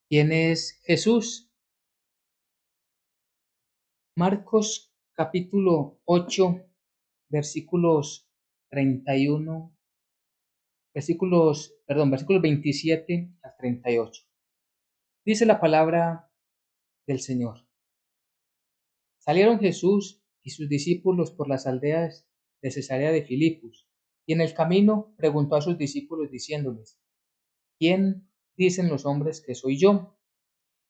¿Quién es Jesús? Marcos capítulo 8, versículos 31, versículos 27 al 38. Dice la palabra del Señor. Salieron Jesús y sus discípulos por las aldeas de Cesarea de Filipos, y en el camino preguntó a sus discípulos diciéndoles: ¿Quién dicen los hombres que soy yo?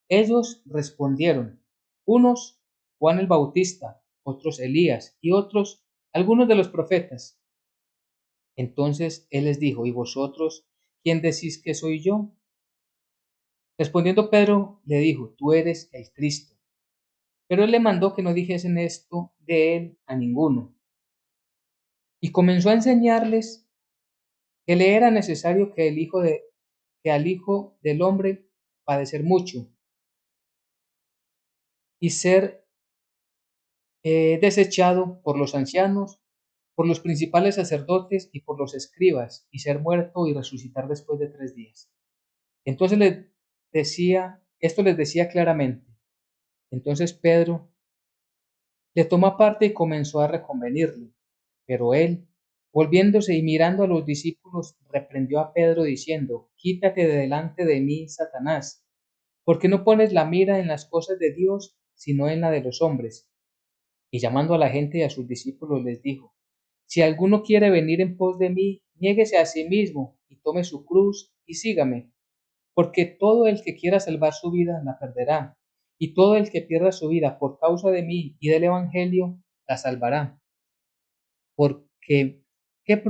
Ellos respondieron: unos Juan el Bautista, otros Elías, y otros algunos de los profetas. Entonces él les dijo: ¿Y vosotros quién decís que soy yo? Respondiendo Pedro le dijo: Tú eres el Cristo. Pero él le mandó que no dijesen esto de él a ninguno. Y comenzó a enseñarles que le era necesario que al Hijo del Hombre padecer mucho y ser desechado por los ancianos, por los principales sacerdotes y por los escribas, y ser muerto y resucitar después de 3 días. Entonces esto les decía claramente. Entonces Pedro le tomó aparte y comenzó a reconvenirle. Pero él, volviéndose y mirando a los discípulos, reprendió a Pedro diciendo: Quítate de delante de mí, Satanás, porque no pones la mira en las cosas de Dios, sino en la de los hombres. Y llamando a la gente y a sus discípulos les dijo: Si alguno quiere venir en pos de mí, niéguese a sí mismo y tome su cruz y sígame, porque todo el que quiera salvar su vida la perderá, y todo el que pierda su vida por causa de mí y del Evangelio la salvará. Porque ¿qué,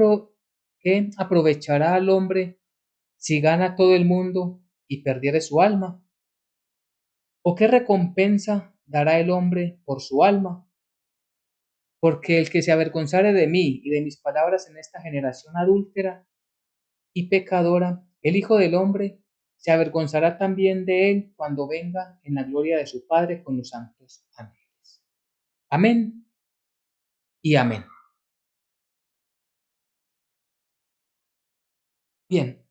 qué aprovechará al hombre si gana todo el mundo y perdiere su alma? ¿O qué recompensa dará el hombre por su alma? Porque el que se avergonzare de mí y de mis palabras en esta generación adúltera y pecadora, el Hijo del Hombre se avergonzará también de él cuando venga en la gloria de su Padre con los santos ángeles. Amén y amén. Bien,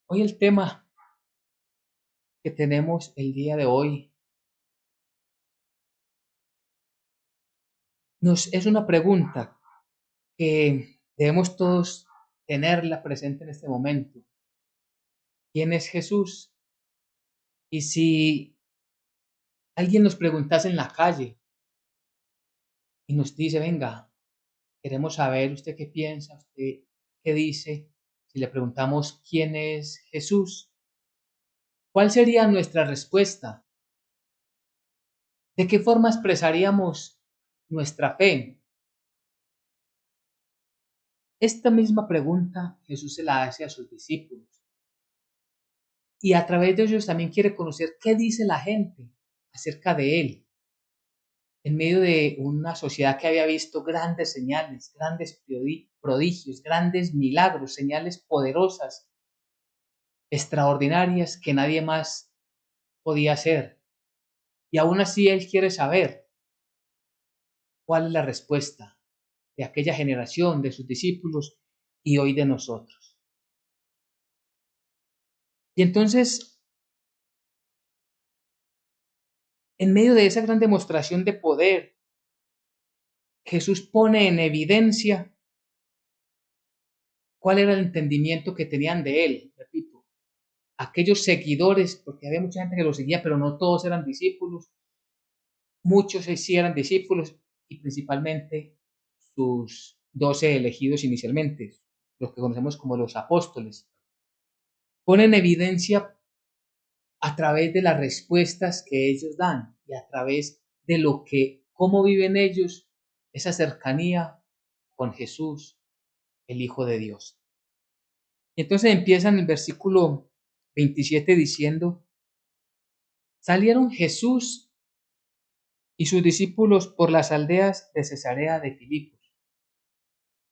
hoy el tema que tenemos el día de hoy es una pregunta que debemos todos tenerla presente en este momento. ¿Quién es Jesús? Y si alguien nos preguntase en la calle y nos dice: venga, queremos saber usted qué piensa, usted qué dice, si le preguntamos quién es Jesús, ¿cuál sería nuestra respuesta? ¿De qué forma expresaríamos nuestra fe? Esta misma pregunta Jesús se la hace a sus discípulos, y a través de ellos también quiere conocer qué dice la gente acerca de él, en medio de una sociedad que había visto grandes señales, grandes prodigios, grandes milagros, señales poderosas, extraordinarias que nadie más podía hacer. Y aún así él quiere saber cuál es la respuesta de aquella generación, de sus discípulos y hoy de nosotros. Y entonces, en medio de esa gran demostración de poder, Jesús pone en evidencia cuál era el entendimiento que tenían de él. Repito, aquellos seguidores, porque había mucha gente que lo seguía, pero no todos eran discípulos, muchos sí eran discípulos, y principalmente sus 12 elegidos inicialmente, los que conocemos como los apóstoles, ponen en evidencia a través de las respuestas que ellos dan y a través de cómo viven ellos esa cercanía con Jesús, el Hijo de Dios. Y entonces empieza en el versículo 27 diciendo: salieron Jesús y sus discípulos por las aldeas de Cesarea de Filipos.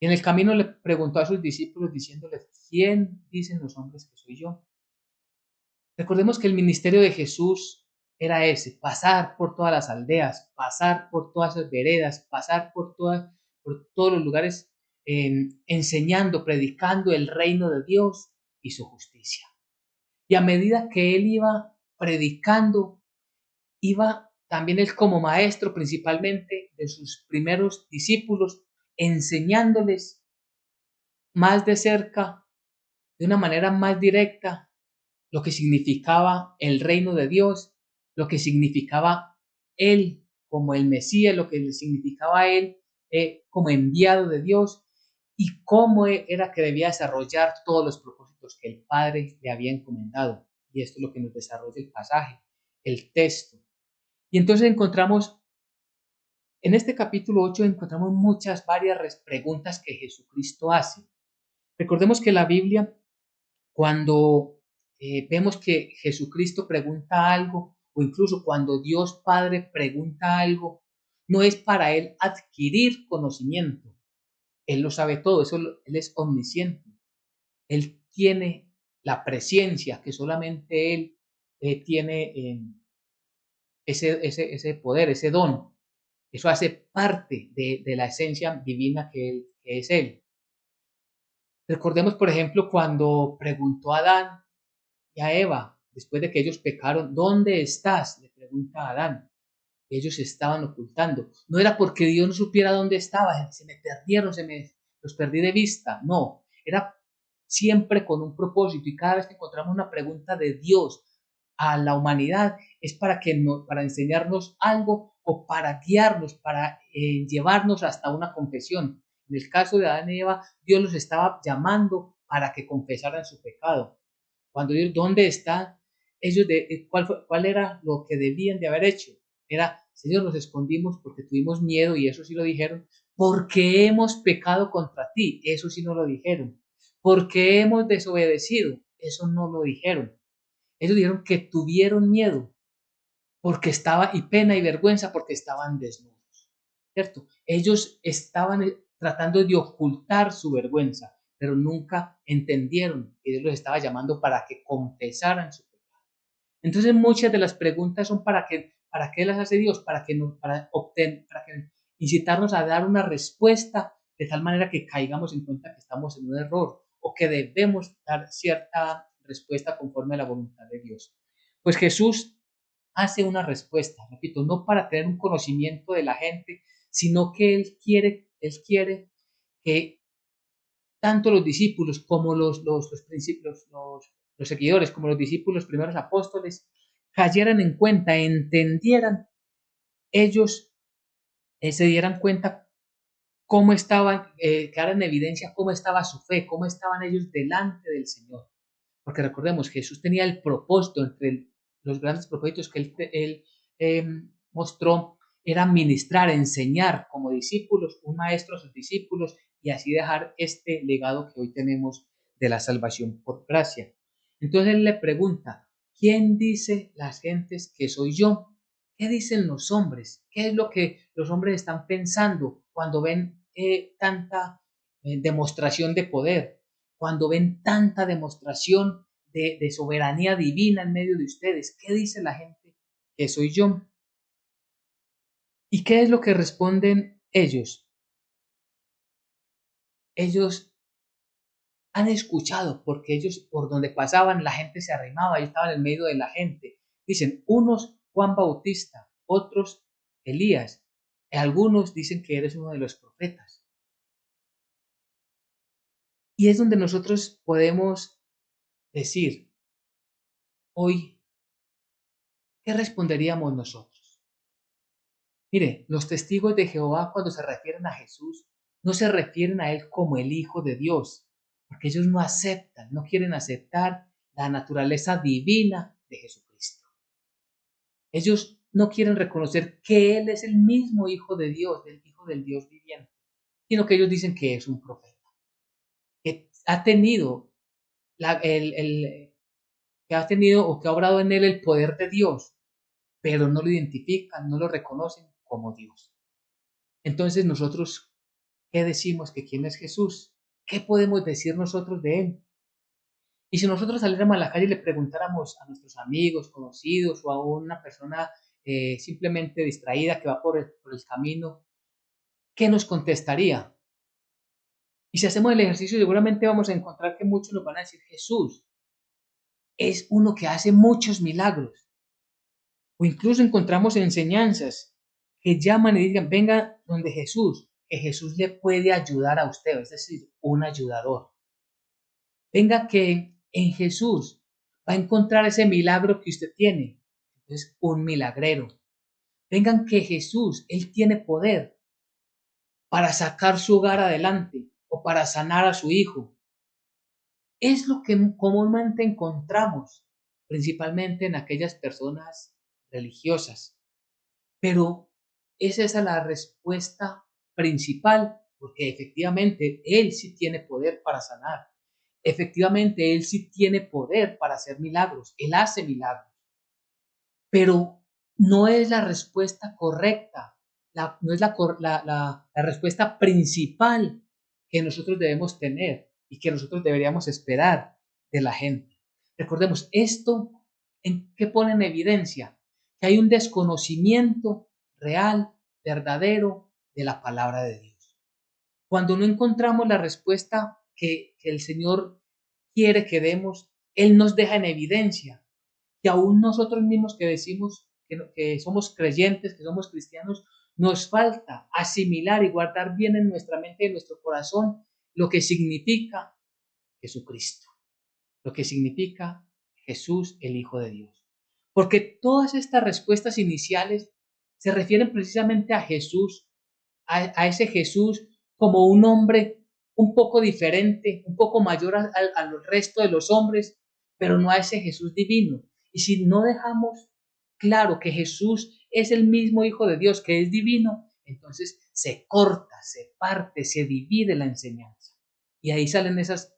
Y en el camino le preguntó a sus discípulos diciéndoles: ¿quién dicen los hombres que soy yo? Recordemos que el ministerio de Jesús era ese: pasar por todas las aldeas, pasar por todas las veredas, pasar por todos los lugares, enseñando, predicando el reino de Dios y su justicia. Y a medida que él iba predicando, iba también él como maestro principalmente de sus primeros discípulos, enseñándoles más de cerca, de una manera más directa, lo que significaba el reino de Dios, lo que significaba él como el Mesías, lo que significaba él como enviado de Dios y cómo era que debía desarrollar todos los propósitos que el Padre le había encomendado. Y esto es lo que nos desarrolla el pasaje, el texto. Y entonces encontramos, en este capítulo 8 encontramos varias preguntas que Jesucristo hace. Recordemos que la Biblia, cuando vemos que Jesucristo pregunta algo, o incluso cuando Dios Padre pregunta algo, no es para Él adquirir conocimiento. Él lo sabe todo, Él es omnisciente. Él tiene la presencia que solamente Él tiene ese poder, ese don. Eso hace parte de la esencia divina que es Él. Recordemos, por ejemplo, cuando preguntó a Adán y a Eva, después de que ellos pecaron, ¿dónde estás? Le pregunta a Adán. Ellos se estaban ocultando. No era porque Dios no supiera dónde estaba, se me perdieron, los perdí de vista. No, era siempre con un propósito y cada vez que encontramos una pregunta de Dios a la humanidad es para enseñarnos algo o para guiarnos, para llevarnos hasta una confesión. En el caso de Adán y Eva, Dios los estaba llamando para que confesaran su pecado. Cuando Dios, ¿dónde está? Ellos ¿cuál era lo que debían de haber hecho? Era, Señor, nos escondimos porque tuvimos miedo y eso sí lo dijeron, porque hemos pecado contra ti, eso sí no lo dijeron, porque hemos desobedecido, eso no lo dijeron. Ellos dijeron que tuvieron miedo porque estaba, y pena y vergüenza porque estaban desnudos, ¿cierto? Ellos estaban tratando de ocultar su vergüenza, pero nunca entendieron que Dios los estaba llamando para que confesaran su pecado. Entonces muchas de las preguntas son para qué las hace Dios, para que incitarnos a dar una respuesta de tal manera que caigamos en cuenta que estamos en un error o que debemos dar cierta respuesta conforme a la voluntad de Dios. Pues Jesús hace una respuesta, repito, no para tener un conocimiento de la gente, sino que él quiere que tanto los discípulos como los principios, los seguidores, como los discípulos, los primeros apóstoles, cayeran en cuenta, entendieran, ellos se dieran cuenta cómo estaban, quedaran en evidencia cómo estaba su fe, cómo estaban ellos delante del Señor. Porque recordemos, Jesús tenía el propósito, entre los grandes propósitos que él mostró, era ministrar, enseñar como discípulos, un maestro a sus discípulos, y así dejar este legado que hoy tenemos de la salvación por gracia. Entonces él le pregunta, ¿quién dice las gentes que soy yo? ¿Qué dicen los hombres? ¿Qué es lo que los hombres están pensando cuando ven tanta demostración de poder? Cuando ven tanta demostración de soberanía divina en medio de ustedes, ¿qué dice la gente que soy yo? ¿Y qué es lo que responden ellos? Ellos han escuchado, porque ellos por donde pasaban la gente se arrimaba, y estaban en medio de la gente. Dicen, unos Juan Bautista, otros Elías, y algunos dicen que eres uno de los profetas. Y es donde nosotros podemos decir, hoy, ¿qué responderíamos nosotros? Mire, los testigos de Jehová cuando se refieren a Jesús, no se refieren a Él como el Hijo de Dios, porque ellos no aceptan, no quieren aceptar la naturaleza divina de Jesucristo. Ellos no quieren reconocer que Él es el mismo Hijo de Dios, el Hijo del Dios viviente, sino que ellos dicen que es un profeta, que ha tenido, que ha tenido o que ha obrado en Él el poder de Dios, pero no lo identifican, no lo reconocen como Dios. Entonces nosotros, ¿qué decimos? ¿Que quién es Jesús? ¿Qué podemos decir nosotros de Él? Y si nosotros saliéramos a la calle y le preguntáramos a nuestros amigos, conocidos o a una persona simplemente distraída que va por el camino, ¿qué nos contestaría? Y si hacemos el ejercicio, seguramente vamos a encontrar que muchos nos van a decir, Jesús es uno que hace muchos milagros. O incluso encontramos enseñanzas que llaman y digan, venga donde Jesús, que Jesús le puede ayudar a usted, es decir, un ayudador. Venga que en Jesús va a encontrar ese milagro que usted tiene. Es un milagrero. Vengan que Jesús, Él tiene poder para sacar su hogar adelante o para sanar a su hijo. Es lo que comúnmente encontramos, principalmente en aquellas personas religiosas. Pero ¿es esa la respuesta principal? Porque efectivamente Él sí tiene poder para sanar. Efectivamente, Él sí tiene poder para hacer milagros. Él hace milagros. Pero no es la respuesta correcta. No es la respuesta principal que nosotros debemos tener y que nosotros deberíamos esperar de la gente. Recordemos, esto en qué pone en evidencia que hay un desconocimiento real, verdadero de la palabra de Dios. Cuando no encontramos la respuesta que el Señor quiere que demos, Él nos deja en evidencia que aún nosotros mismos que decimos que somos creyentes, que somos cristianos, nos falta asimilar y guardar bien en nuestra mente y en nuestro corazón lo que significa Jesucristo, lo que significa Jesús, el Hijo de Dios. Porque todas estas respuestas iniciales se refieren precisamente a Jesús, a ese Jesús como un hombre un poco diferente, un poco mayor al resto de los hombres, pero no a ese Jesús divino. Y si no dejamos claro que Jesús es el mismo Hijo de Dios, que es divino, entonces se corta, se parte, se divide la enseñanza. Y ahí salen esas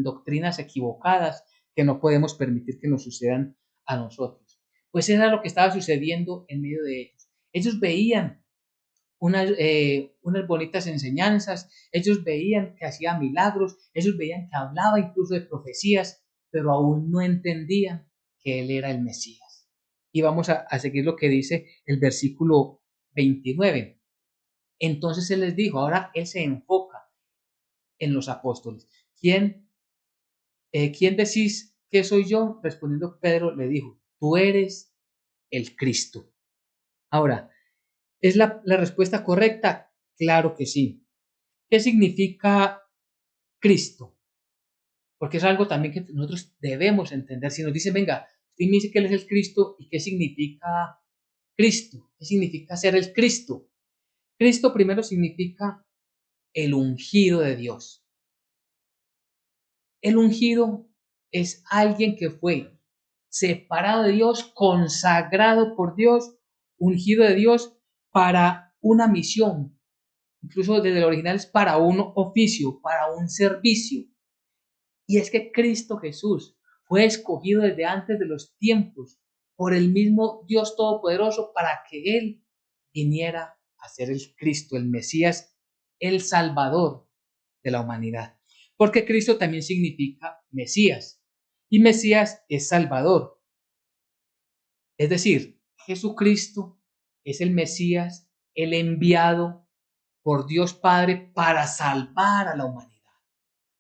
doctrinas equivocadas que no podemos permitir que nos sucedan a nosotros. Pues era lo que estaba sucediendo en medio de ellos. Ellos veían unas bonitas enseñanzas, ellos veían que hacía milagros, ellos veían que hablaba incluso de profecías, pero aún no entendían que Él era el Mesías. Y vamos a seguir lo que dice el versículo 29. Entonces Él les dijo, ahora Él se enfoca en los apóstoles. ¿Quién decís que soy yo? Respondiendo Pedro le dijo, tú eres el Cristo. Ahora, ¿es la respuesta correcta? Claro que sí. ¿Qué significa Cristo? Porque es algo también que nosotros debemos entender. Si nos dice, venga, usted me dice que Él es el Cristo, ¿y qué significa Cristo? ¿Qué significa ser el Cristo? Cristo primero significa el ungido de Dios. El ungido es alguien que fue separado de Dios, consagrado por Dios, ungido de Dios para una misión. Incluso desde el original es para un oficio, para un servicio. Y es que Cristo Jesús fue escogido desde antes de los tiempos por el mismo Dios Todopoderoso para que Él viniera a ser el Cristo, el Mesías, el Salvador de la humanidad. Porque Cristo también significa Mesías y Mesías es Salvador. Es decir, Jesucristo es el Mesías, el enviado por Dios Padre para salvar a la humanidad.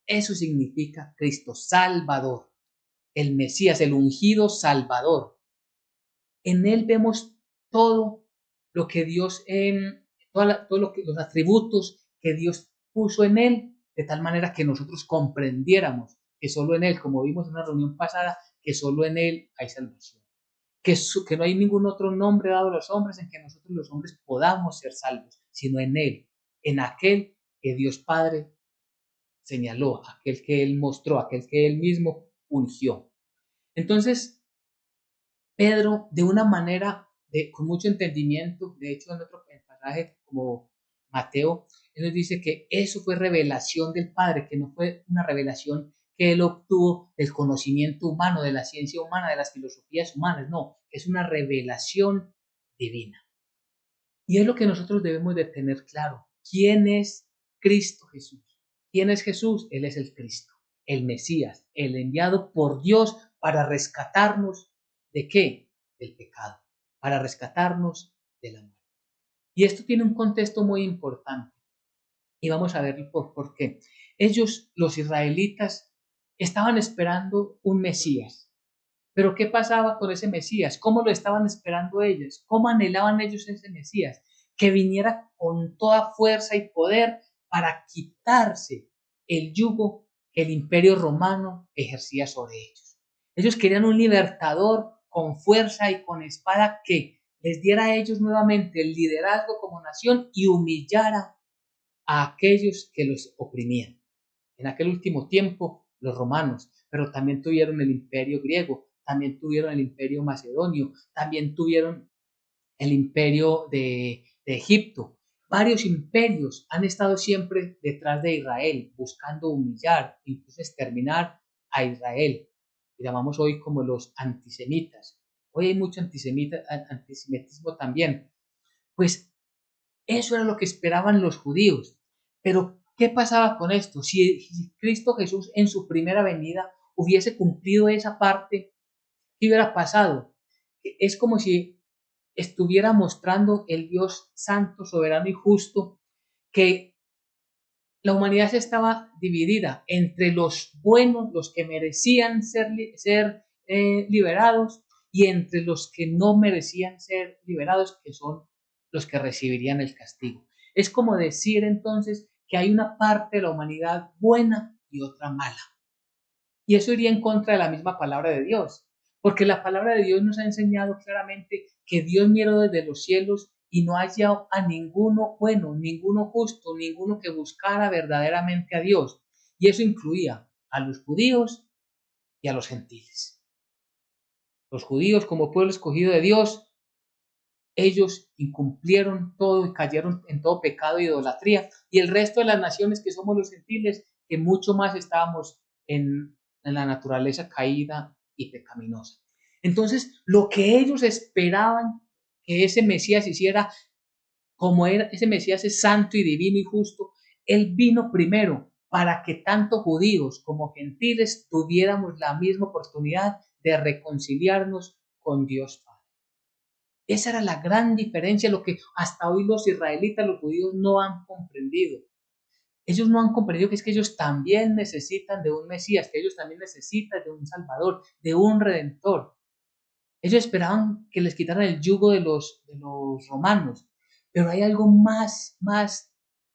Eso significa Cristo, Salvador, el Mesías, el ungido Salvador. En Él vemos todo lo que Dios, todo lo que, los atributos que Dios puso en Él, de tal manera que nosotros comprendiéramos que solo en Él, como vimos en una reunión pasada, que solo en Él hay salvación. Que no hay ningún otro nombre dado a los hombres en que nosotros los hombres podamos ser salvos, sino en Él, en aquel que Dios Padre señaló, aquel que Él mostró, aquel que Él mismo ungió. Entonces, Pedro, de una manera con mucho entendimiento, de hecho en otro pasaje como Mateo, él nos dice que eso fue revelación del Padre, que no fue una revelación que él obtuvo del conocimiento humano, de la ciencia humana, de las filosofías humanas, no, es una revelación divina. Y es lo que nosotros debemos de tener claro. ¿Quién es Cristo Jesús? ¿Quién es Jesús? Él es el Cristo, el Mesías, el enviado por Dios para rescatarnos ¿de qué? Del pecado, para rescatarnos de la muerte. Y esto tiene un contexto muy importante. Y vamos a ver por qué. Ellos, los israelitas, estaban esperando un Mesías. Pero ¿qué pasaba con ese Mesías? ¿Cómo lo estaban esperando ellos? ¿Cómo anhelaban ellos ese Mesías? Que viniera con toda fuerza y poder para quitarse el yugo que el imperio romano ejercía sobre ellos. Ellos querían un libertador con fuerza y con espada que les diera a ellos nuevamente el liderazgo como nación y humillara a aquellos que los oprimían. En aquel último tiempo, los romanos, pero también tuvieron el imperio griego, también tuvieron el imperio macedonio, también tuvieron el imperio de Egipto. Varios imperios han estado siempre detrás de Israel, buscando humillar, incluso exterminar a Israel. Que llamamos hoy como los antisemitas. Hoy hay mucho antisemitismo también. Pues eso era lo que esperaban los judíos. Pero, ¿qué pasaba con esto? Si Cristo Jesús en su primera venida hubiese cumplido esa parte, ¿qué hubiera pasado? Es como si estuviera mostrando el Dios santo, soberano y justo, que la humanidad se estaba dividida entre los buenos, los que merecían ser liberados, y entre los que no merecían ser liberados, que son los que recibirían el castigo. Es como decir entonces que hay una parte de la humanidad buena y otra mala. Y eso iría en contra de la misma palabra de Dios, porque la palabra de Dios nos ha enseñado claramente que Dios miró desde los cielos y no halló a ninguno bueno, ninguno justo, ninguno que buscara verdaderamente a Dios. Y eso incluía a los judíos y a los gentiles. Los judíos, como pueblo escogido de Dios, ellos incumplieron todo y cayeron en todo pecado e idolatría. Y el resto de las naciones que somos los gentiles, que mucho más estábamos en la naturaleza caída y pecaminosa. Entonces, lo que ellos esperaban que ese Mesías hiciera, como era, ese Mesías es santo y divino y justo, él vino primero para que tanto judíos como gentiles tuviéramos la misma oportunidad de reconciliarnos con Dios Padre. Esa era la gran diferencia, lo que hasta hoy los israelitas, los judíos no han comprendido. Ellos no han comprendido que es que ellos también necesitan de un Mesías, que ellos también necesitan de un Salvador, de un Redentor. Ellos esperaban que les quitaran el yugo de los romanos, pero hay algo más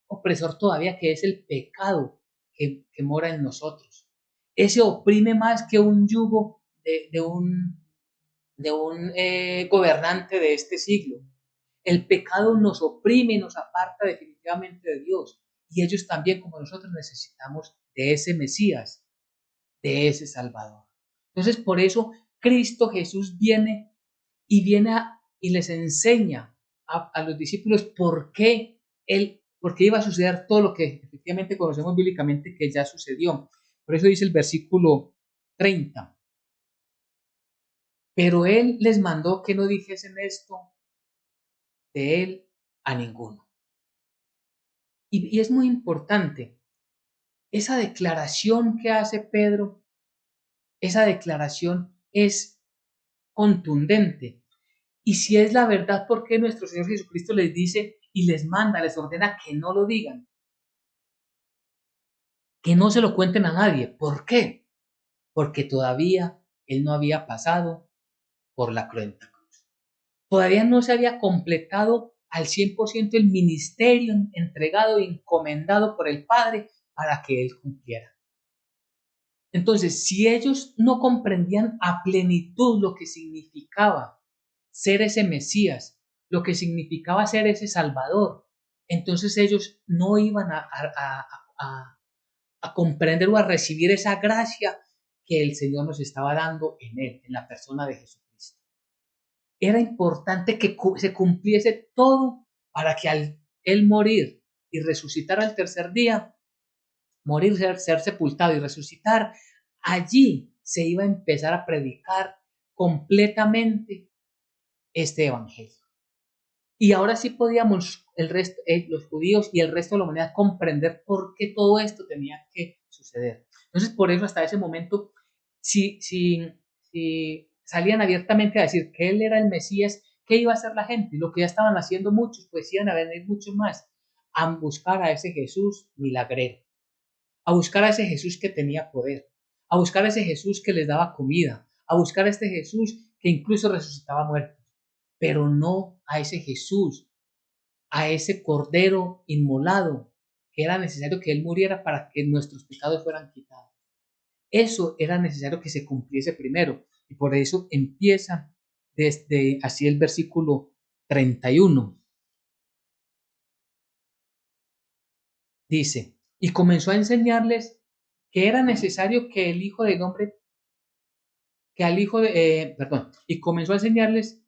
opresor todavía, que es el pecado que mora en nosotros. Ese oprime más que un yugo de un gobernante de este siglo. El pecado nos oprime y nos aparta definitivamente de Dios. Y ellos también, como nosotros, necesitamos de ese Mesías, de ese Salvador. Entonces, por eso Cristo Jesús y les enseña a los discípulos por qué iba a suceder todo lo que efectivamente conocemos bíblicamente que ya sucedió. Por eso dice el versículo 30. Pero él les mandó que no dijesen esto de él a ninguno. Y es muy importante esa declaración que hace Pedro. Esa declaración es contundente. Y si es la verdad, ¿por qué nuestro Señor Jesucristo les dice y les manda, les ordena que no lo digan? Que no se lo cuenten a nadie. ¿Por qué? Porque todavía Él no había pasado por la cruenta cruz. Todavía no se había completado al 100% el ministerio entregado e encomendado por el Padre para que Él cumpliera. Entonces, si ellos no comprendían a plenitud lo que significaba ser ese Mesías, lo que significaba ser ese Salvador, entonces ellos no iban a comprender o a recibir esa gracia que el Señor nos estaba dando en Él, en la persona de Jesucristo. Era importante que se cumpliese todo para que al Él morir y resucitar al tercer día, morir, ser sepultado y resucitar, allí se iba a empezar a predicar completamente este evangelio. Y ahora sí podíamos los judíos y el resto de la humanidad comprender por qué todo esto tenía que suceder. Entonces, por eso hasta ese momento, si salían abiertamente a decir que él era el Mesías, ¿qué iba a hacer la gente? Lo que ya estaban haciendo muchos, pues iban a venir muchos más a buscar a ese Jesús milagrero, a buscar a ese Jesús que tenía poder, a buscar a ese Jesús que les daba comida, a buscar a este Jesús que incluso resucitaba muertos, pero no a ese Jesús, a ese Cordero inmolado, que era necesario que Él muriera para que nuestros pecados fueran quitados. Eso era necesario que se cumpliese primero, y por eso empieza desde así el versículo 31. Dice, y comenzó a enseñarles que era necesario que el Hijo del Hombre, que al Hijo de, perdón, y comenzó a enseñarles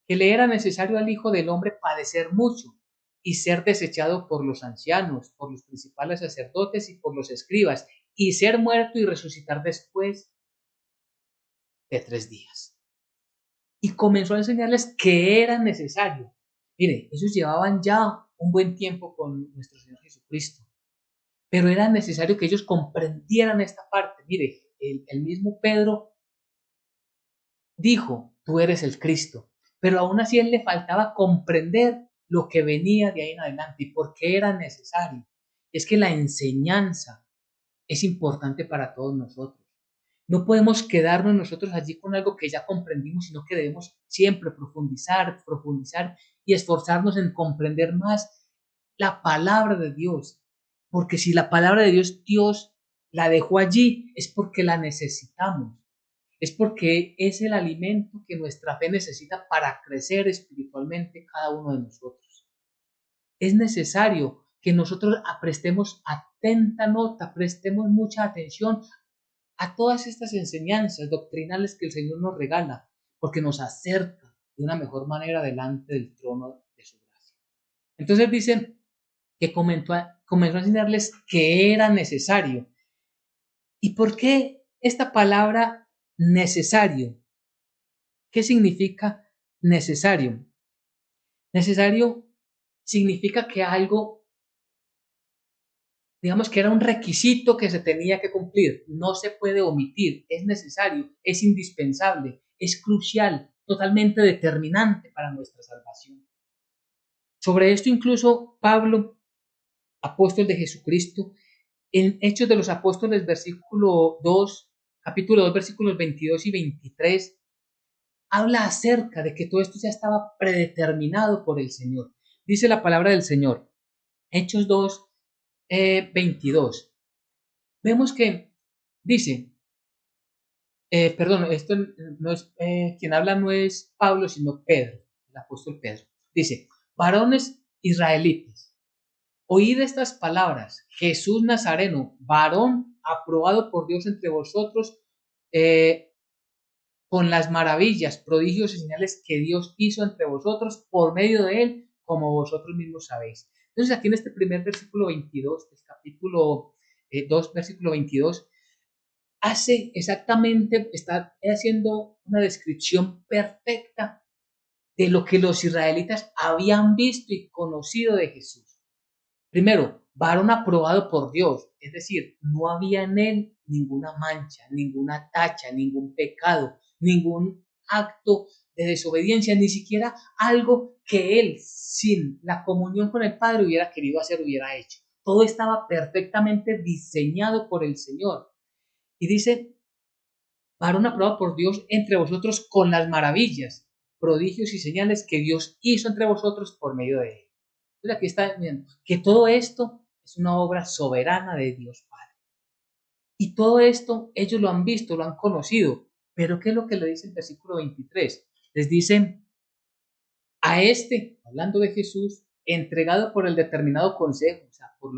que le era necesario al Hijo del Hombre padecer mucho y ser desechado por los ancianos, por los principales sacerdotes y por los escribas, y ser muerto y resucitar después de 3 días. Y comenzó a enseñarles que era necesario. Mire, ellos llevaban ya un buen tiempo con nuestro Señor Jesucristo, pero era necesario que ellos comprendieran esta parte. Mire, el mismo Pedro dijo, tú eres el Cristo, pero aún así él le faltaba comprender lo que venía de ahí en adelante y por qué era necesario. Es que la enseñanza es importante para todos nosotros. No podemos quedarnos nosotros allí con algo que ya comprendimos, sino que debemos siempre profundizar y esforzarnos en comprender más la palabra de Dios. Porque si la palabra de Dios, Dios la dejó allí, es porque la necesitamos. Es porque es el alimento que nuestra fe necesita para crecer espiritualmente cada uno de nosotros. Es necesario que nosotros prestemos atenta nota, prestemos mucha atención a todas estas enseñanzas doctrinales que el Señor nos regala, porque nos acerca de una mejor manera delante del trono de su gracia. Entonces dicen que comenzó a enseñarles que era necesario. ¿Y por qué esta palabra necesario? ¿Qué significa necesario? Necesario significa que algo, digamos que era un requisito que se tenía que cumplir, no se puede omitir, es necesario, es indispensable, es crucial, totalmente determinante para nuestra salvación. Sobre esto incluso Pablo, apóstol de Jesucristo, en Hechos de los Apóstoles, versículo 2, capítulo 2, versículos 22 y 23, habla acerca de que todo esto ya estaba predeterminado por el Señor. Dice la palabra del Señor, Hechos 2, 22. Vemos que dice, perdón, esto no es, quien habla no es Pablo, sino Pedro, el apóstol Pedro. Dice, varones israelitas, oíd estas palabras, Jesús Nazareno, varón aprobado por Dios entre vosotros, eh, con las maravillas, prodigios y señales que Dios hizo entre vosotros por medio de él, como vosotros mismos sabéis. Entonces aquí en este primer versículo 22, del capítulo 2, versículo 22, hace exactamente, está haciendo una descripción perfecta de lo que los israelitas habían visto y conocido de Jesús. Primero, varón aprobado por Dios, es decir, no había en él ninguna mancha, ninguna tacha, ningún pecado, ningún acto de desobediencia, ni siquiera algo que él, sin la comunión con el Padre, hubiera querido hacer, hubiera hecho. Todo estaba perfectamente diseñado por el Señor. Y dice, varón aprobado por Dios entre vosotros con las maravillas, prodigios y señales que Dios hizo entre vosotros por medio de él. Entonces aquí está viendo que todo esto es una obra soberana de Dios Padre. Y todo esto ellos lo han visto, lo han conocido. Pero ¿qué es lo que le dice el versículo 23? Les dice, a este, hablando de Jesús, entregado por el determinado consejo, o sea, por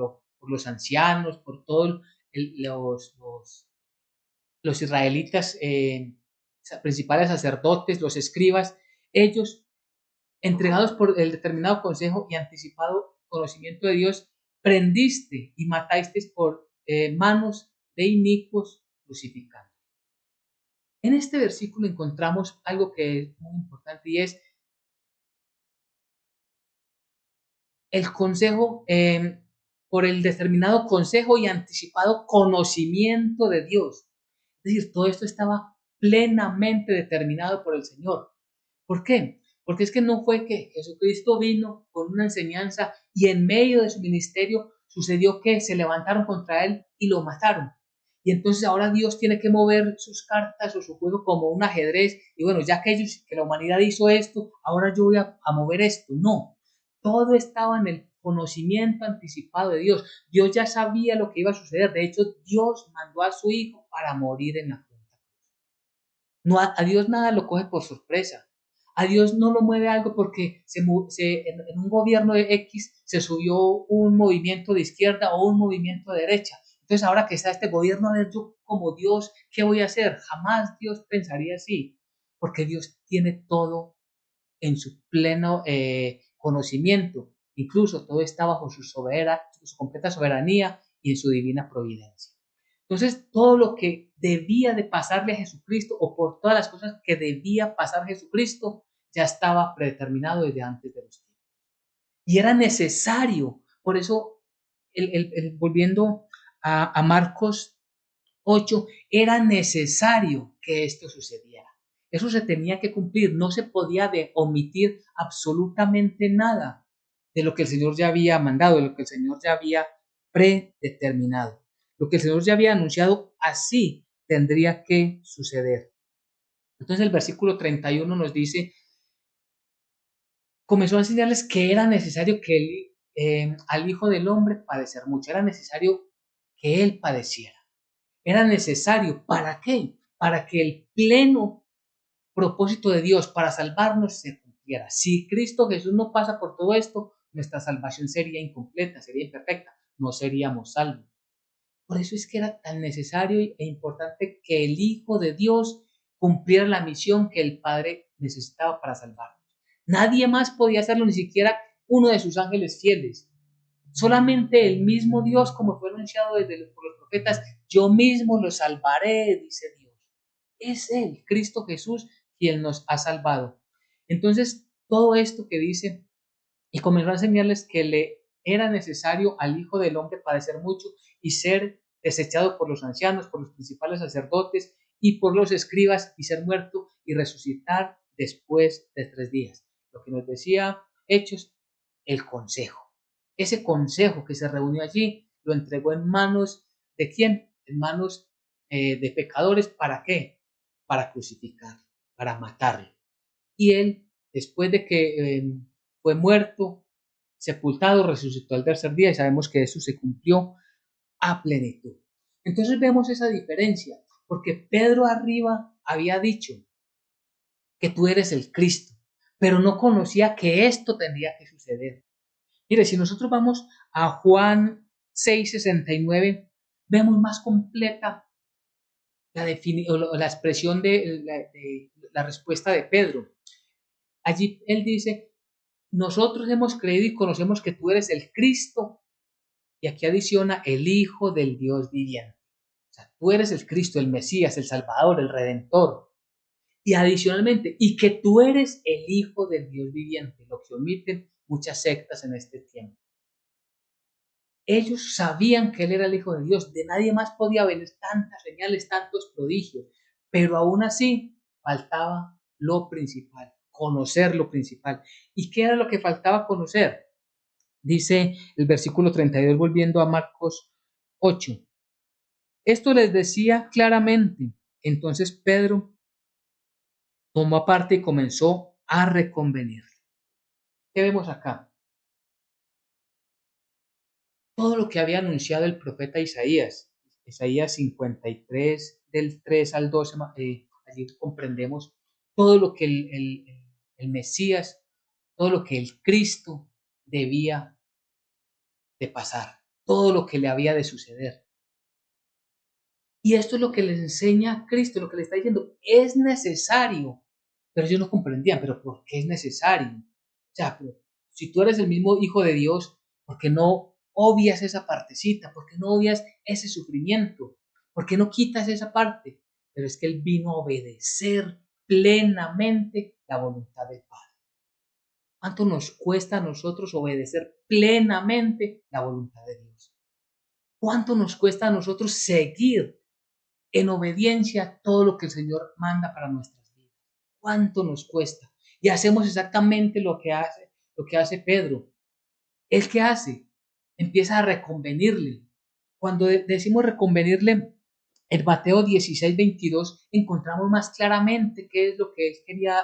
los ancianos, por todos los israelitas, principales sacerdotes, los escribas, ellos, entregados por el determinado consejo y anticipado conocimiento de Dios, prendiste y matasteis por manos de inicuos crucificados. En este versículo encontramos algo que es muy importante y es el consejo, por el determinado consejo y anticipado conocimiento de Dios. Es decir, todo esto estaba plenamente determinado por el Señor. ¿Por qué? Porque es que no fue que Jesucristo vino con una enseñanza y en medio de su ministerio sucedió que se levantaron contra él y lo mataron. Y entonces ahora Dios tiene que mover sus cartas o su juego como un ajedrez. Y bueno, ya que la humanidad hizo esto, ahora yo voy a mover esto. No, todo estaba en el conocimiento anticipado de Dios. Dios ya sabía lo que iba a suceder. De hecho, Dios mandó a su Hijo para morir en la cruz. No, a Dios nada lo coge por sorpresa. A Dios no lo mueve algo porque en un gobierno de X se subió un movimiento de izquierda o un movimiento de derecha. Entonces ahora que está este gobierno, a ver, yo como Dios, ¿qué voy a hacer? Jamás Dios pensaría así, porque Dios tiene todo en su pleno conocimiento. Incluso todo está bajo su completa soberanía y en su divina providencia. Entonces, todo lo que debía de pasarle a Jesucristo o por todas las cosas que debía pasar Jesucristo ya estaba predeterminado desde antes de los tiempos. Y era necesario, por eso, volviendo a Marcos 8, era necesario que esto sucediera. Eso se tenía que cumplir, no se podía omitir absolutamente nada de lo que el Señor ya había mandado, de lo que el Señor ya había predeterminado. Lo que el Señor ya había anunciado, así tendría que suceder. Entonces el versículo 31 nos dice, comenzó a enseñarles que era necesario al Hijo del Hombre padecer mucho, era necesario que Él padeciera. Era necesario, ¿para qué? Para que el pleno propósito de Dios para salvarnos se cumpliera. Si Cristo Jesús no pasa por todo esto, nuestra salvación sería incompleta, sería imperfecta, no seríamos salvos. Por eso es que era tan necesario e importante que el Hijo de Dios cumpliera la misión que el Padre necesitaba para salvarnos. Nadie más podía hacerlo, ni siquiera uno de sus ángeles fieles. Solamente el mismo Dios, como fue anunciado por los profetas, yo mismo lo salvaré, dice Dios. Es Él, Cristo Jesús, quien nos ha salvado. Entonces, todo esto que dice, y comenzó a enseñarles que le era necesario al Hijo del Hombre padecer mucho y ser desechado por los ancianos, por los principales sacerdotes y por los escribas y ser muerto y resucitar después de 3 días. Lo que nos decía Hechos, el consejo. Ese consejo que se reunió allí lo entregó en manos de quién? En manos de pecadores. ¿Para qué? Para crucificar, para matarlo. Y él, después de que fue muerto, sepultado, resucitó al tercer día y sabemos que eso se cumplió a plenitud. Entonces vemos esa diferencia, porque Pedro arriba había dicho que tú eres el Cristo, pero no conocía que esto tendría que suceder. Mire, si nosotros vamos a Juan 6:69, vemos más completa la expresión de la respuesta de Pedro. Allí él dice, nosotros hemos creído y conocemos que tú eres el Cristo, y aquí adiciona el Hijo del Dios viviente. O sea, tú eres el Cristo, el Mesías, el Salvador, el Redentor. Y adicionalmente, y que tú eres el Hijo del Dios viviente, lo que omiten muchas sectas en este tiempo. Ellos sabían que Él era el Hijo de Dios, de nadie más podía venir tantas señales, tantos prodigios, pero aún así faltaba lo principal, conocer lo principal. ¿Y qué era lo que faltaba conocer? Dice el versículo 32, volviendo a Marcos 8. Esto les decía claramente. Entonces Pedro tomó aparte y comenzó a reconvenir. ¿Qué vemos acá? Todo lo que había anunciado el profeta Isaías, Isaías 53, del 3 al 12, allí comprendemos todo lo que el Mesías, todo lo que el Cristo debía de pasar, todo lo que le había de suceder. Y esto es lo que les enseña Cristo, lo que le está diciendo, es necesario. Pero ellos no comprendían, pero ¿por qué es necesario? O sea, pero si tú eres el mismo Hijo de Dios, ¿por qué no obvias esa partecita? ¿Por qué no obvias ese sufrimiento? ¿Por qué no quitas esa parte? Pero es que Él vino a obedecer plenamente la voluntad del Padre. ¿Cuánto nos cuesta a nosotros obedecer plenamente la voluntad de Dios? ¿Cuánto nos cuesta a nosotros seguir en obediencia todo lo que el Señor manda para nuestras vidas? ¿Cuánto nos cuesta? Y hacemos exactamente lo que hace Pedro. ¿El qué hace? Empieza a reconvenirle. Cuando decimos reconvenirle, En Mateo 16:22 encontramos más claramente qué es lo que él quería,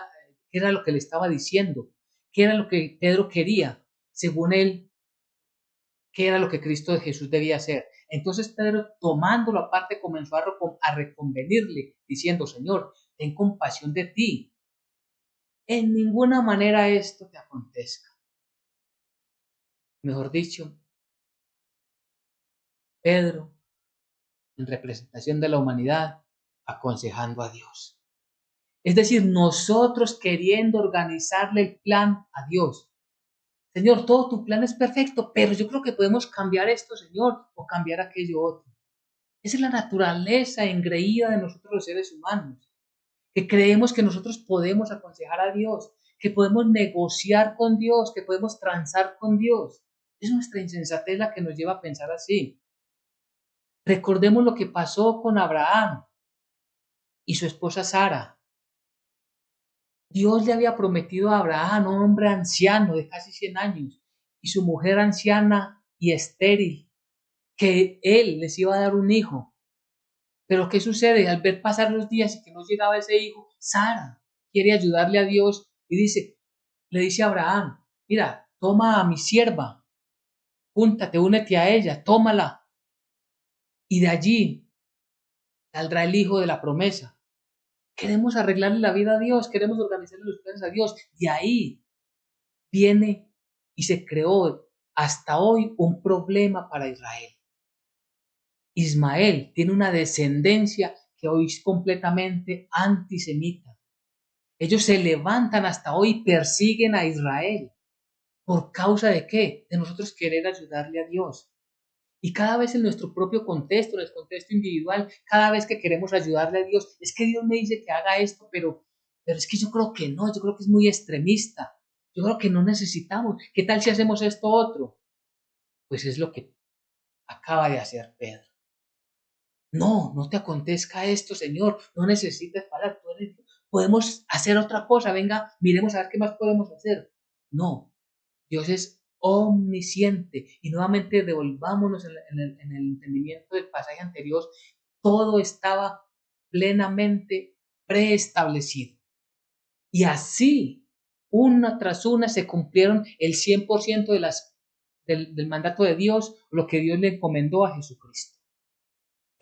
qué era lo que le estaba diciendo, qué era lo que Pedro quería, según él, qué era lo que Cristo de Jesús debía hacer. Entonces Pedro, tomándolo aparte, comenzó a reconvenirle, diciendo: Señor, ten compasión de ti. En ninguna manera esto te acontezca. Mejor dicho, Pedro, en representación de la humanidad, aconsejando a Dios. Es decir, nosotros queriendo organizarle el plan a Dios. Señor, todo tu plan es perfecto, pero yo creo que podemos cambiar esto, Señor, o cambiar aquello otro. Esa es la naturaleza engreída de nosotros los seres humanos, que creemos que nosotros podemos aconsejar a Dios, que podemos negociar con Dios, que podemos transar con Dios. Es nuestra insensatez la que nos lleva a pensar así. Recordemos lo que pasó con Abraham y su esposa Sara. Dios le había prometido a Abraham, un hombre anciano de casi 100 años, y su mujer anciana y estéril, que él les iba a dar un hijo. Pero ¿qué sucede? Al ver pasar los días y que no llegaba ese hijo, Sara quiere ayudarle a Dios y le dice a Abraham: mira, toma a mi sierva, júntate, únete a ella, tómala, y de allí saldrá el hijo de la promesa. Queremos arreglarle la vida a Dios, queremos organizarle los planes a Dios, y ahí viene y se creó hasta hoy un problema para Israel. Ismael tiene una descendencia que hoy es completamente antisemita. Ellos se levantan hasta hoy y persiguen a Israel. ¿Por causa de qué? De nosotros querer ayudarle a Dios. Y cada vez en nuestro propio contexto, en el contexto individual, cada vez que queremos ayudarle a Dios, es que Dios me dice que haga esto, pero es que yo creo que no, yo creo que es muy extremista. Yo creo que no necesitamos. ¿Qué tal si hacemos esto otro? Pues es lo que acaba de hacer Pedro. No, no te acontezca esto, Señor. No necesitas parar. Podemos hacer otra cosa. Venga, miremos a ver qué más podemos hacer. No, Dios es omnisciente. Y nuevamente devolvámonos en el entendimiento del pasaje anterior. Todo estaba plenamente preestablecido. Y así, una tras una, se cumplieron el 100% del mandato de Dios, lo que Dios le encomendó a Jesucristo.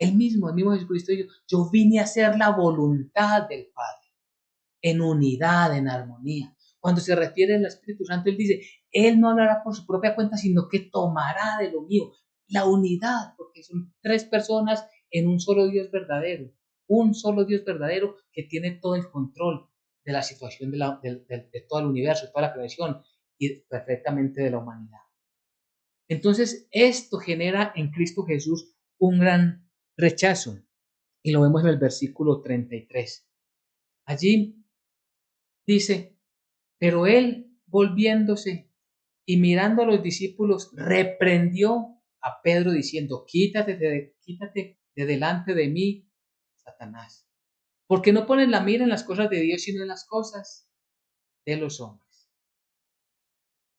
El mismo Jesucristo dijo: yo vine a hacer la voluntad del Padre, en unidad, en armonía. Cuando se refiere al Espíritu Santo, Él dice: Él no hablará por su propia cuenta, sino que tomará de lo mío. La unidad, porque son tres personas en un solo Dios verdadero. Un solo Dios verdadero que tiene todo el control de la situación de todo el universo, de toda la creación y perfectamente de la humanidad. Entonces, esto genera en Cristo Jesús un gran rechazo. Y lo vemos en el versículo 33. Allí dice: pero él, volviéndose y mirando a los discípulos, reprendió a Pedro diciendo: quítate de delante de mí, Satanás, porque no pones la mira en las cosas de Dios, sino en las cosas de los hombres.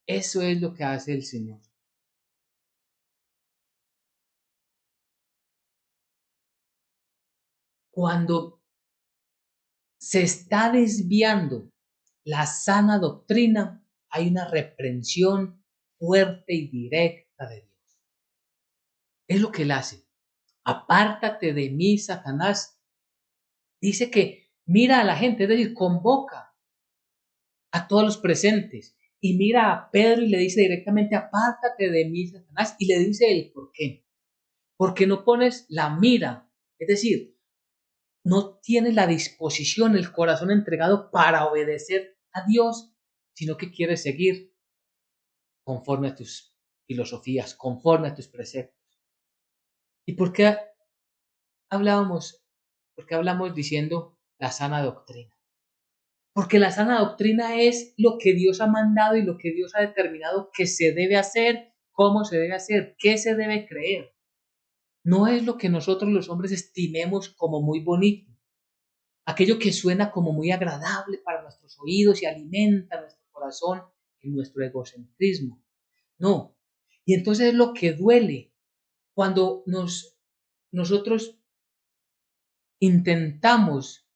Eso es lo que hace el Señor. Cuando se está desviando la sana doctrina, hay una reprensión fuerte y directa de Dios. Es lo que él hace. Apártate de mí, Satanás. Dice que mira a la gente, es decir, convoca a todos los presentes y mira a Pedro y le dice directamente: apártate de mí, Satanás. Y le dice el por qué. Porque no pones la mira, es decir, no tienes la disposición, el corazón entregado para obedecer a Dios, sino que quieres seguir conforme a tus filosofías, conforme a tus preceptos. ¿Y por qué hablábamos? Porque hablamos diciendo la sana doctrina. Porque la sana doctrina es lo que Dios ha mandado y lo que Dios ha determinado que se debe hacer, cómo se debe hacer, qué se debe creer. No es lo que nosotros los hombres estimemos como muy bonito, aquello que suena como muy agradable para nuestros oídos y alimenta nuestro corazón en nuestro egocentrismo. No. Y entonces es lo que duele cuando nosotros intentamos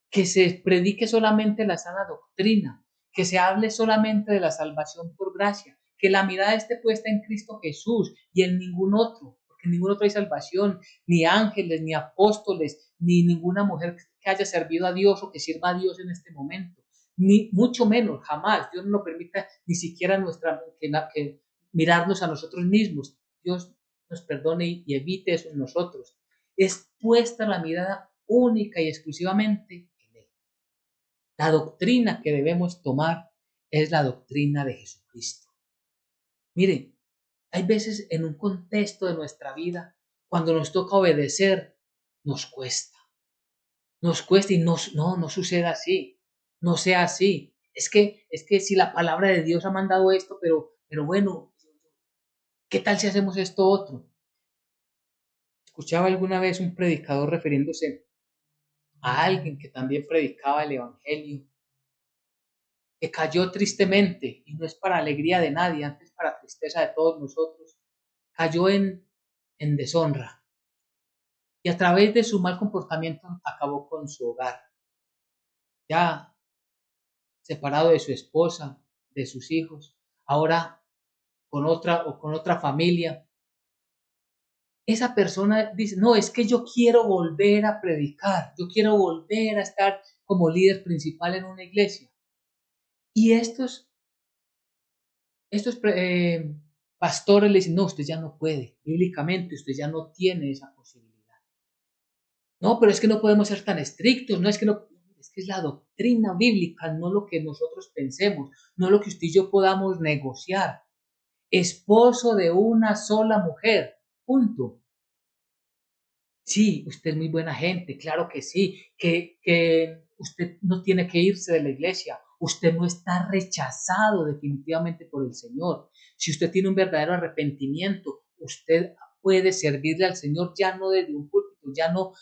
que se predique solamente la sana doctrina, que se hable solamente de la salvación por gracia, que la mirada esté puesta en Cristo Jesús y en ningún otro, porque en ningún otro hay salvación, ni ángeles, ni apóstoles, ni ninguna mujer que haya servido a Dios o que sirva a Dios en este momento, ni mucho menos, jamás. Dios no lo permita ni siquiera que mirarnos a nosotros mismos. Dios nos perdone y evite eso en nosotros. Es puesta la mirada única y exclusivamente en Él. La doctrina que debemos tomar es la doctrina de Jesucristo. Mire, hay veces en un contexto de nuestra vida, cuando nos toca obedecer, nos cuesta. Nos cuesta y no suceda así. No sea así. Es que si la palabra de Dios ha mandado esto, pero bueno, ¿qué tal si hacemos esto otro? Escuchaba alguna vez un predicador refiriéndose a alguien que también predicaba el Evangelio, que cayó tristemente, y no es para alegría de nadie, antes para tristeza de todos nosotros, cayó en deshonra y a través de su mal comportamiento acabó con su hogar, ya separado de su esposa, de sus hijos, ahora con otra familia. Esa persona dice, no, es que yo quiero volver a predicar, yo quiero volver a estar como líder principal en una iglesia. Y estos pastores le dicen, no, usted ya no puede, bíblicamente usted ya no tiene esa posibilidad. No, pero es que no podemos ser tan estrictos, no es que no, es que es la doctrina bíblica, no lo que nosotros pensemos, no lo que usted y yo podamos negociar. Esposo de una sola mujer, punto. Sí, usted es muy buena gente, claro que sí, que usted no tiene que irse de la iglesia, usted no está rechazado definitivamente por el Señor. Si usted tiene un verdadero arrepentimiento, usted puede servirle al Señor ya no desde un púlpito, ya no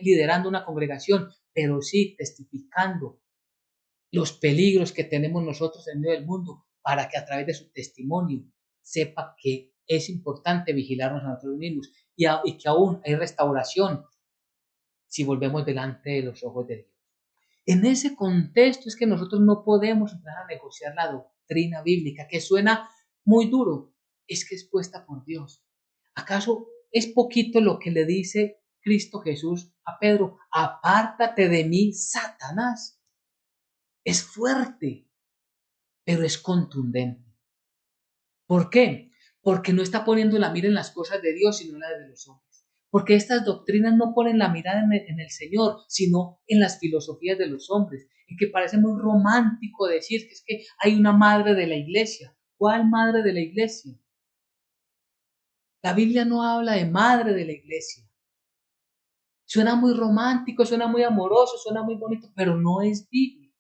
liderando una congregación, pero sí testificando los peligros que tenemos nosotros en medio del mundo para que a través de su testimonio sepa que es importante vigilarnos a nosotros mismos y que aún hay restauración si volvemos delante de los ojos de Dios. En ese contexto es que nosotros no podemos entrar a negociar la doctrina bíblica, que suena muy duro, es que es puesta por Dios. ¿Acaso es poquito lo que le dice Cristo Jesús a Pedro? Apártate de mí, Satanás. Es fuerte, pero es contundente. ¿Por qué? Porque no está poniendo la mira en las cosas de Dios, sino en las de los hombres. Porque estas doctrinas no ponen la mirada en el Señor, sino en las filosofías de los hombres. En que parece muy romántico decir que es que hay una madre de la iglesia. ¿Cuál madre de la iglesia? La Biblia no habla de madre de la iglesia. Suena muy romántico, suena muy amoroso, suena muy bonito, pero no es bíblico.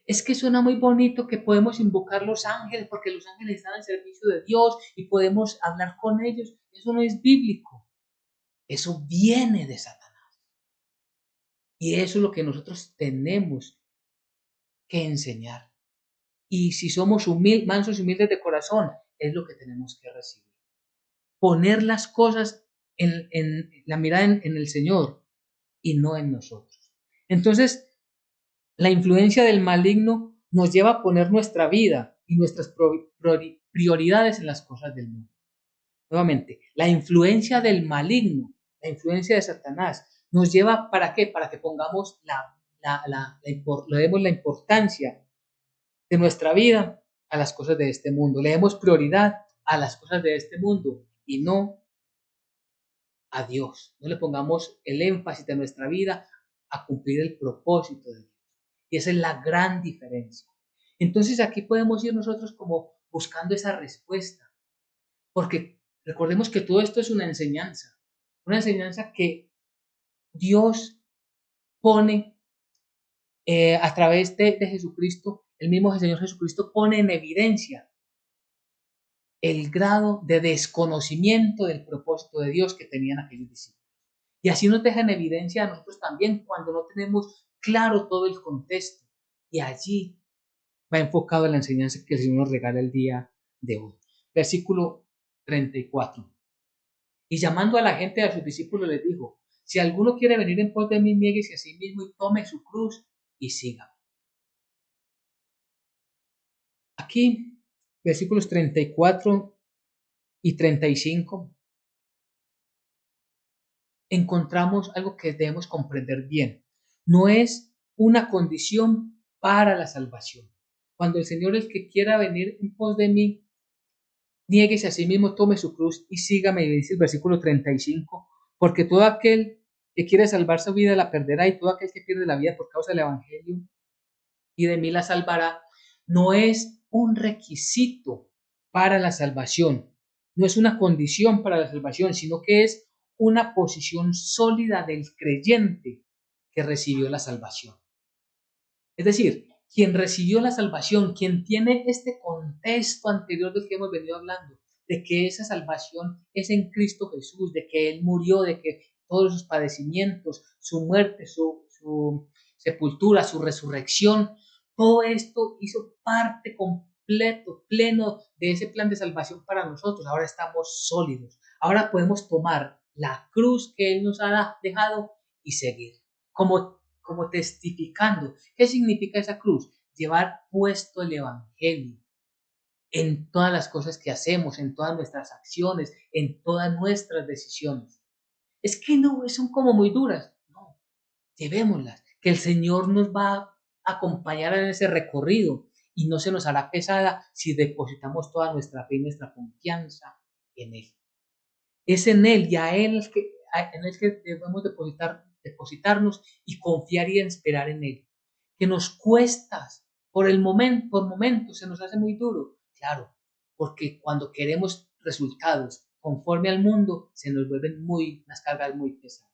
Es que suena muy bonito que podemos invocar los ángeles porque los ángeles están al servicio de Dios y podemos hablar con ellos. Eso no es bíblico. Eso viene de Satanás. Y eso es lo que nosotros tenemos que enseñar. Y si somos mansos y humildes de corazón, es lo que tenemos que recibir. Poner las cosas en la mirada en el Señor y no en nosotros. Entonces, la influencia del maligno nos lleva a poner nuestra vida y nuestras prioridades en las cosas del mundo. Nuevamente, la influencia del maligno, la influencia de Satanás, nos lleva ¿para qué? Para que pongamos le demos la importancia de nuestra vida a las cosas de este mundo. Le demos prioridad a las cosas de este mundo y no a Dios. No le pongamos el énfasis de nuestra vida a cumplir el propósito de Dios. Y esa es la gran diferencia. Entonces aquí podemos ir nosotros como buscando esa respuesta. Porque recordemos que todo esto es una enseñanza que Dios pone a través de Jesucristo, el mismo Señor Jesucristo pone en evidencia el grado de desconocimiento del propósito de Dios que tenían aquellos discípulos. Y así nos deja en evidencia a nosotros también cuando no tenemos claro todo el contexto. Y allí va enfocado en la enseñanza que el Señor nos regala el día de hoy. Versículo 34. Y llamando a la gente de sus discípulos les dijo, Si alguno quiere venir en pos de mí, niéguese a sí mismo y tome su cruz y sígame. Aquí, versículos 34 y 35, encontramos algo que debemos comprender bien. No es una condición para la salvación. Cuando el Señor, el que quiera venir en pos de mí, niéguese a sí mismo, tome su cruz y sígame, dice el versículo 35, porque todo aquel que quiere salvar su vida la perderá, y todo aquel que pierde la vida por causa del Evangelio y de mí la salvará. No es un requisito para la salvación, no es una condición para la salvación, sino que es una posición sólida del creyente que recibió la salvación. Es decir, quien recibió la salvación, quien tiene este contexto anterior del que hemos venido hablando, de que esa salvación es en Cristo Jesús, de que Él murió, de que todos sus padecimientos, su muerte, su sepultura, su resurrección, todo esto hizo parte completo, pleno de ese plan de salvación para nosotros. Ahora estamos sólidos. Ahora podemos tomar la cruz que Él nos ha dejado y seguir. Como testificando. ¿Qué significa esa cruz? Llevar puesto el Evangelio en todas las cosas que hacemos, en todas nuestras acciones, en todas nuestras decisiones. Es que no, son como muy duras. No, llevémoslas, que el Señor nos va a acompañar en ese recorrido y no se nos hará pesada si depositamos toda nuestra fe y nuestra confianza en Él. Es en Él y en Él que debemos depositarnos y confiar y esperar en Él. Que nos cuesta por momentos se nos hace muy duro. Claro, porque cuando queremos resultados conforme al mundo, se nos vuelven las cargas muy pesadas.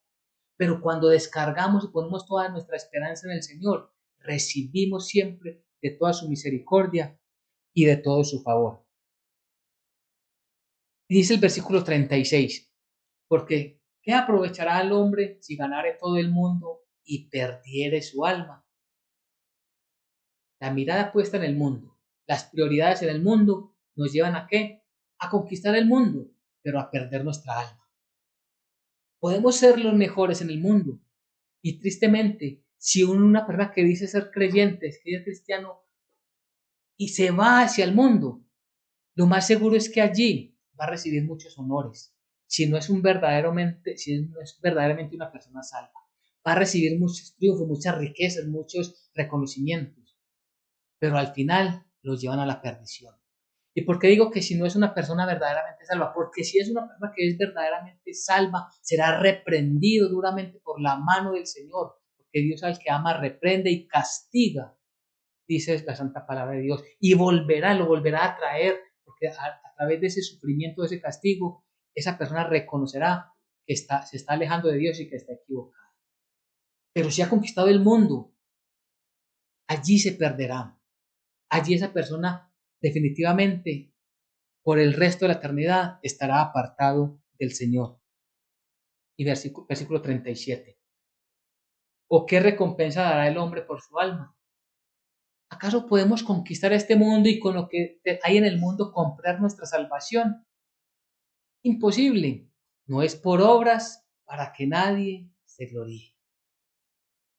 Pero cuando descargamos y ponemos toda nuestra esperanza en el Señor, recibimos siempre de toda su misericordia y de todo su favor. Y dice el versículo 36, porque ¿qué aprovechará al hombre si ganare todo el mundo y perdiere su alma? La mirada puesta en el mundo, las prioridades en el mundo nos llevan ¿a qué? A conquistar el mundo, pero a perder nuestra alma. Podemos ser los mejores en el mundo y tristemente, si una persona que dice ser creyente, que es cristiano y se va hacia el mundo, lo más seguro es que allí va a recibir muchos honores. Si no es verdaderamente una persona salva, va a recibir muchos triunfos, muchas riquezas, muchos reconocimientos, pero al final los llevan a la perdición. ¿Y por qué digo que si no es una persona verdaderamente salva? Porque si es una persona que es verdaderamente salva, será reprendido duramente por la mano del Señor, porque Dios al que ama reprende y castiga, dice la santa palabra de Dios, y lo volverá a traer, porque a través de ese sufrimiento, de ese castigo, esa persona reconocerá que se está alejando de Dios y que está equivocada. Pero si ha conquistado el mundo, allí se perderá. Allí esa persona definitivamente por el resto de la eternidad estará apartado del Señor. Y versículo 37. ¿O qué recompensa dará el hombre por su alma? ¿Acaso podemos conquistar este mundo y con lo que hay en el mundo comprar nuestra salvación? Imposible. No es por obras para que nadie se gloríe.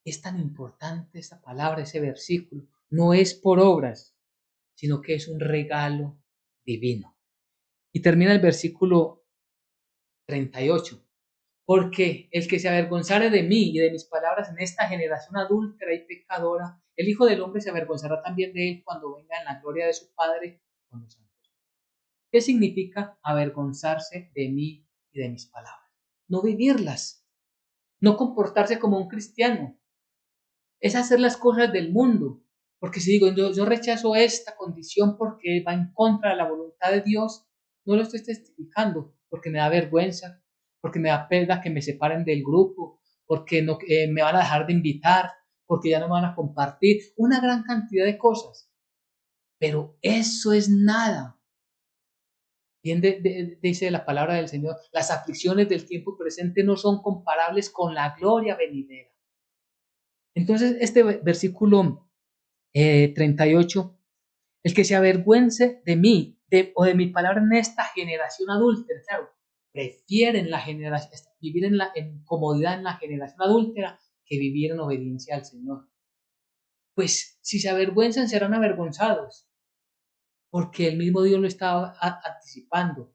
Es tan importante esta palabra, ese versículo. No es por obras, sino que es un regalo divino. Y termina el versículo 38. Porque el que se avergonzare de mí y de mis palabras en esta generación adúltera y pecadora, el Hijo del Hombre se avergonzará también de él cuando venga en la gloria de su Padre con los santos. ¿Qué significa avergonzarse de mí y de mis palabras? No vivirlas, no comportarse como un cristiano, es hacer las cosas del mundo. Porque si digo, yo rechazo esta condición porque va en contra de la voluntad de Dios, no lo estoy testificando, porque me da vergüenza, porque me da pena que me separen del grupo, porque no, me van a dejar de invitar, porque ya no me van a compartir, una gran cantidad de cosas. Pero eso es nada. Bien dice la palabra del Señor, las aflicciones del tiempo presente no son comparables con la gloria venidera. Entonces, este versículo 38, el que se avergüence de mí o de mi palabra en esta generación adúltera, claro, prefieren vivir en comodidad en la generación adúltera que vivir en obediencia al Señor. Pues si se avergüenzan serán avergonzados, porque el mismo Dios lo estaba anticipando.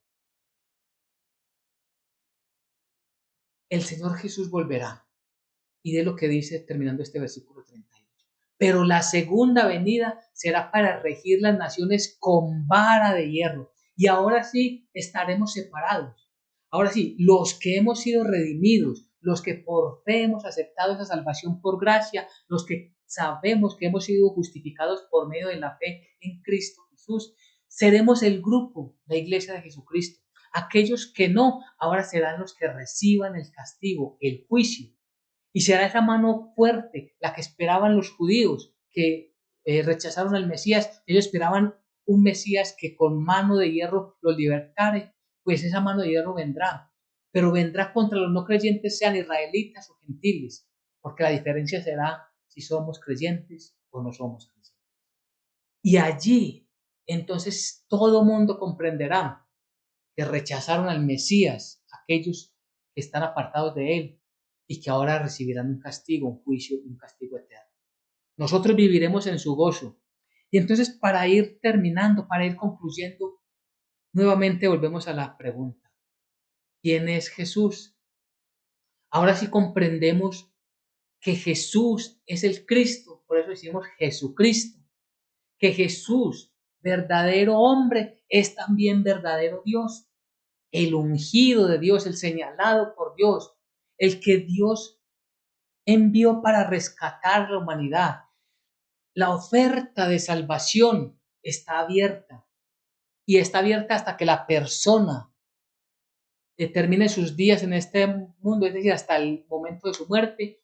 El Señor Jesús volverá. Y de lo que dice terminando este versículo 38. Pero la segunda venida será para regir las naciones con vara de hierro. Y ahora sí estaremos separados. Ahora sí, los que hemos sido redimidos, los que por fe hemos aceptado esa salvación por gracia, los que sabemos que hemos sido justificados por medio de la fe en Cristo Jesús, seremos el grupo, la iglesia de Jesucristo. Aquellos que no, ahora serán los que reciban el castigo, el juicio. Y será esa mano fuerte la que esperaban los judíos que rechazaron al Mesías. Ellos esperaban un Mesías que con mano de hierro los libertare. Pues esa mano de hierro vendrá. Pero vendrá contra los no creyentes, sean israelitas o gentiles. Porque la diferencia será si somos creyentes o no somos creyentes. Y allí, entonces, todo mundo comprenderá que rechazaron al Mesías, aquellos que están apartados de él y que ahora recibirán un castigo, un juicio y un castigo eterno. Nosotros viviremos en su gozo. Y entonces, para ir terminando, para ir concluyendo, nuevamente volvemos a la pregunta: ¿quién es Jesús? Ahora sí comprendemos que Jesús es el Cristo, por eso decimos Jesucristo, que Jesús, verdadero hombre, es también verdadero Dios, el ungido de Dios, el señalado por Dios, el que Dios envió para rescatar a la humanidad. La oferta de salvación está abierta y está abierta hasta que la persona termine sus días en este mundo, es decir, hasta el momento de su muerte.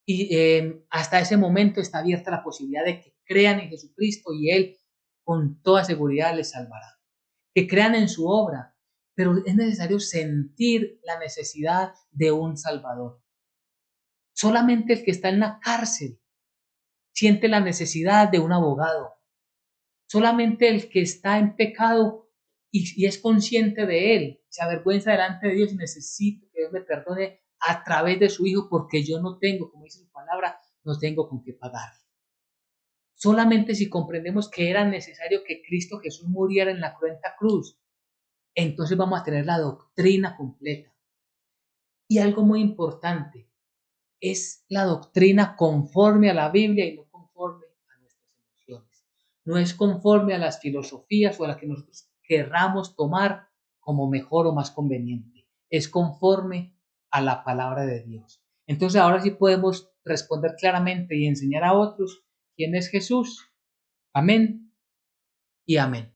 Y hasta ese momento está abierta la posibilidad de que crean en Jesucristo y Él con toda seguridad les salvará. Que crean en su obra, pero es necesario sentir la necesidad de un Salvador. Solamente el que está en la cárcel siente la necesidad de un abogado. Solamente el que está en pecado y es consciente de él, se avergüenza delante de Dios y necesita que Dios me perdone a través de su Hijo, porque yo no tengo, como dice su palabra, no tengo con qué pagar. Solamente si comprendemos que era necesario que Cristo Jesús muriera en la cruenta cruz, entonces vamos a tener la doctrina completa. Y algo muy importante, es la doctrina conforme a la Biblia y no conforme a nuestras emociones. No es conforme a las filosofías o a las que nosotros querramos tomar como mejor o más conveniente. Es conforme a la palabra de Dios. Entonces ahora sí podemos responder claramente y enseñar a otros quién es Jesús. Amén y amén.